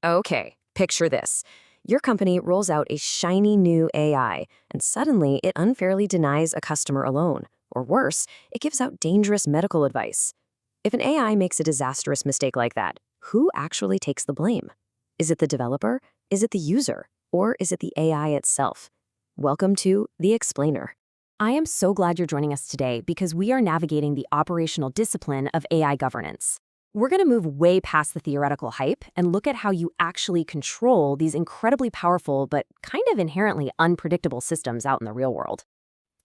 Okay, picture this. Your company rolls out a shiny new AI, and suddenly it unfairly denies a customer a loan. Or worse, it gives out dangerous medical advice. If an AI makes a disastrous mistake like that, who actually takes the blame? Is it the developer? Is it the user? Or is it the AI itself? Welcome to The Explainer. I am so glad you're joining us today because we are navigating the operational discipline of AI governance. We're going to move way past the theoretical hype and look at how you actually control these incredibly powerful but kind of inherently unpredictable systems out in the real world.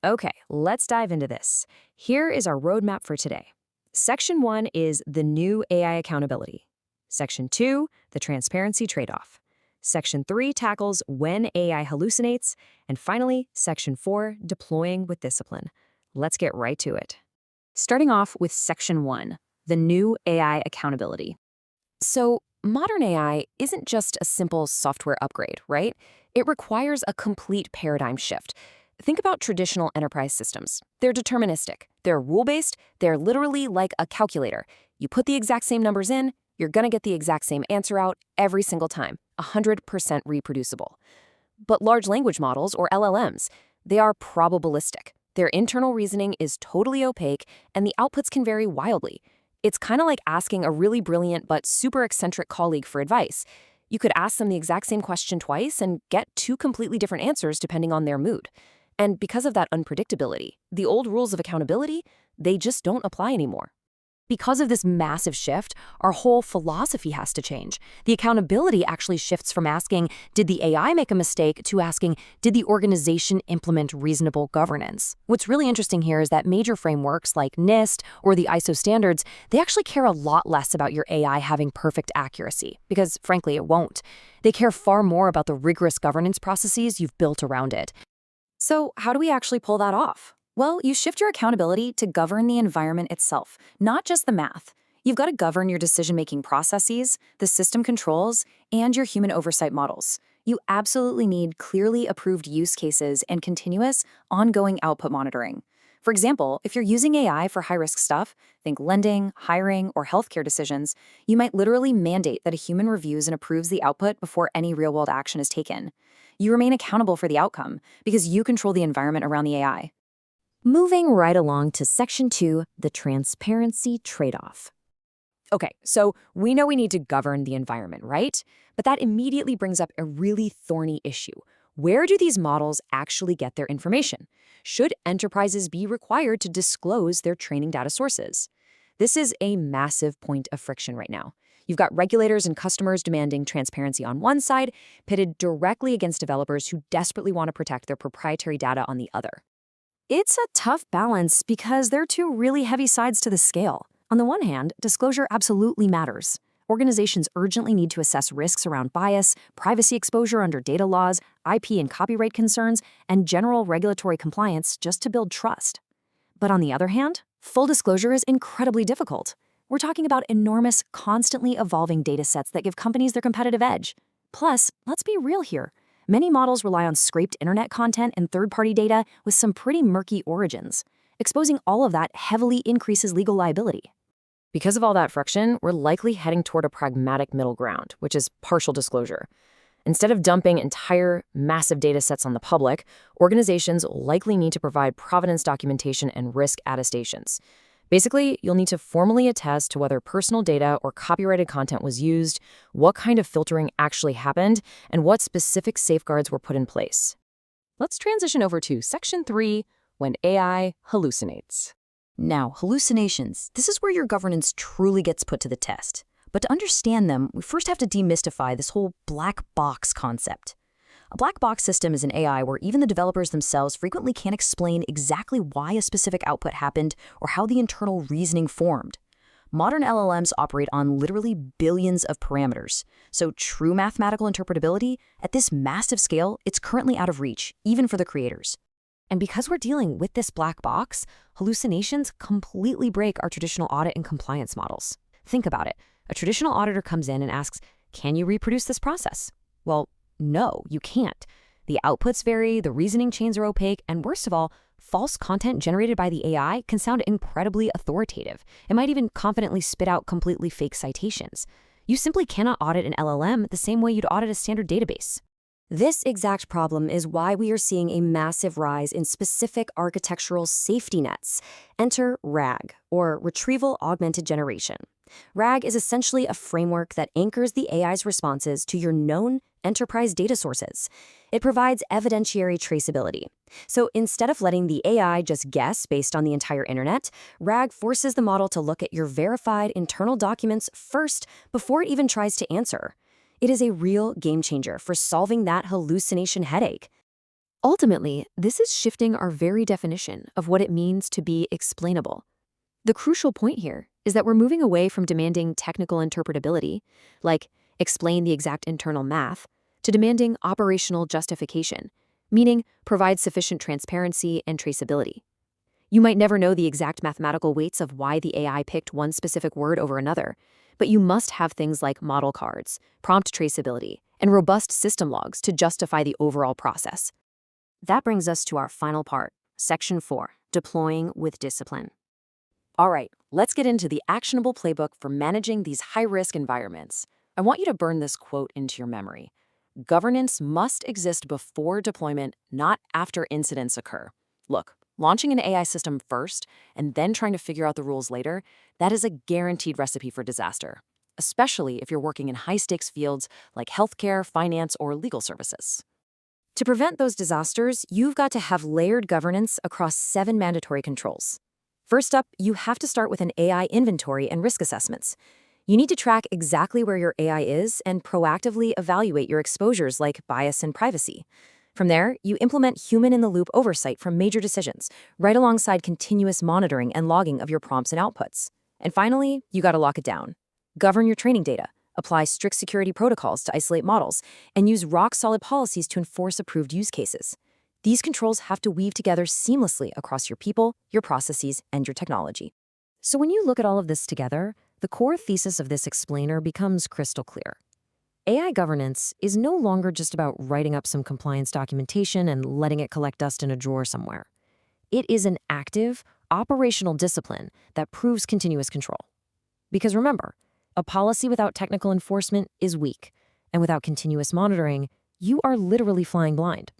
Okay, let's dive into this. Here is our roadmap for today. Section 1 is the new AI accountability. Section 2, the transparency trade-off. Section 3 tackles when AI hallucinates. And finally, Section 4, deploying with discipline. Let's get right to it. Starting off with Section 1, the new AI accountability. So, modern AI isn't just a simple software upgrade, right? It requires a complete paradigm shift. Think about traditional enterprise systems. They're deterministic. They're rule-based. They're literally like a calculator. You put the exact same numbers in, you're going to get the exact same answer out every single time, 100% reproducible. But large language models, or LLMs, they are probabilistic. Their internal reasoning is totally opaque, and the outputs can vary wildly. It's kind of like asking a really brilliant but super eccentric colleague for advice. You could ask them the exact same question twice and get two completely different answers depending on their mood. And because of that unpredictability, the old rules of accountability, they just don't apply anymore. Because of this massive shift, our whole philosophy has to change. The accountability actually shifts from asking, did the AI make a mistake, to asking, did the organization implement reasonable governance? What's really interesting here is that major frameworks like NIST or the ISO standards, they actually care a lot less about your AI having perfect accuracy, because frankly, it won't. They care far more about the rigorous governance processes you've built around it. So how do we actually pull that off? Well, you shift your accountability to govern the environment itself, not just the math. You've got to govern your decision-making processes, the system controls, and your human oversight models. You absolutely need clearly approved use cases and continuous, ongoing output monitoring. For example, if you're using AI for high-risk stuff, think lending, hiring, or healthcare decisions, you might literally mandate that a human reviews and approves the output before any real-world action is taken. You remain accountable for the outcome because you control the environment around the AI. Moving right along to Section 2, the transparency trade-off. Okay, so we know we need to govern the environment, right? But that immediately brings up a really thorny issue. Where do these models actually get their information? Should enterprises be required to disclose their training data sources? This is a massive point of friction right now. You've got regulators and customers demanding transparency on one side, pitted directly against developers who desperately want to protect their proprietary data on the other. It's a tough balance because there are two really heavy sides to the scale. On the one hand, disclosure absolutely matters. Organizations urgently need to assess risks around bias, privacy exposure under data laws, IP and copyright concerns, and general regulatory compliance just to build trust. But on the other hand, full disclosure is incredibly difficult. We're talking about enormous, constantly evolving data sets that give companies their competitive edge. Plus, let's be real here. Many models rely on scraped internet content and third-party data with some pretty murky origins. Exposing all of that heavily increases legal liability. Because of all that friction, we're likely heading toward a pragmatic middle ground, which is partial disclosure. Instead of dumping entire massive data sets on the public, organizations will likely need to provide provenance documentation and risk attestations. Basically, you'll need to formally attest to whether personal data or copyrighted content was used, what kind of filtering actually happened, and what specific safeguards were put in place. Let's transition over to Section 3, when AI hallucinates. Now, hallucinations, this is where your governance truly gets put to the test. But to understand them, we first have to demystify this whole black box concept. A black box system is an AI where even the developers themselves frequently can't explain exactly why a specific output happened or how the internal reasoning formed. Modern LLMs operate on literally billions of parameters, so true mathematical interpretability, at this massive scale, it's currently out of reach, even for the creators. And because we're dealing with this black box, hallucinations completely break our traditional audit and compliance models. Think about it. A traditional auditor comes in and asks, can you reproduce this process? Well, no, you can't. The outputs vary, the reasoning chains are opaque, and worst of all, false content generated by the AI can sound incredibly authoritative. It might even confidently spit out completely fake citations. You simply cannot audit an LLM the same way you'd audit a standard database. This exact problem is why we are seeing a massive rise in specific architectural safety nets. Enter RAG, or Retrieval Augmented Generation. RAG is essentially a framework that anchors the AI's responses to your known enterprise data sources. It provides evidentiary traceability. So instead of letting the AI just guess based on the entire internet, RAG forces the model to look at your verified internal documents first before it even tries to answer. It is a real game changer for solving that hallucination headache. Ultimately, this is shifting our very definition of what it means to be explainable. The crucial point here is that we're moving away from demanding technical interpretability, like explain the exact internal math, to demanding operational justification, meaning provide sufficient transparency and traceability. You might never know the exact mathematical weights of why the AI picked one specific word over another, but you must have things like model cards, prompt traceability, and robust system logs to justify the overall process. That brings us to our final part, Section 4, Deploying with Discipline. All right, let's get into the actionable playbook for managing these high-risk environments. I want you to burn this quote into your memory. Governance must exist before deployment, not after incidents occur. Look, launching an AI system first and then trying to figure out the rules later, that is a guaranteed recipe for disaster, especially if you're working in high-stakes fields like healthcare, finance, or legal services. To prevent those disasters, you've got to have layered governance across 7 mandatory controls. First up, you have to start with an AI inventory and risk assessments. You need to track exactly where your AI is and proactively evaluate your exposures like bias and privacy. From there, you implement human-in-the-loop oversight for major decisions, right alongside continuous monitoring and logging of your prompts and outputs. And finally, you gotta lock it down. Govern your training data, apply strict security protocols to isolate models, and use rock-solid policies to enforce approved use cases. These controls have to weave together seamlessly across your people, your processes, and your technology. So when you look at all of this together, the core thesis of this explainer becomes crystal clear. AI governance is no longer just about writing up some compliance documentation and letting it collect dust in a drawer somewhere. It is an active, operational discipline that proves continuous control. Because remember, a policy without technical enforcement is weak, and without continuous monitoring, you are literally flying blind.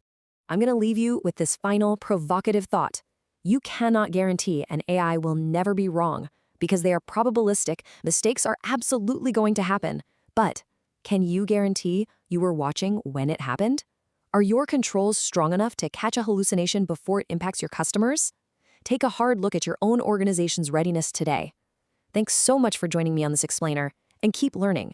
I'm going to leave you with this final provocative thought. You cannot guarantee an AI will never be wrong. Because they are probabilistic, mistakes are absolutely going to happen. But can you guarantee you were watching when it happened? Are your controls strong enough to catch a hallucination before it impacts your customers? Take a hard look at your own organization's readiness today. Thanks so much for joining me on this explainer, and keep learning,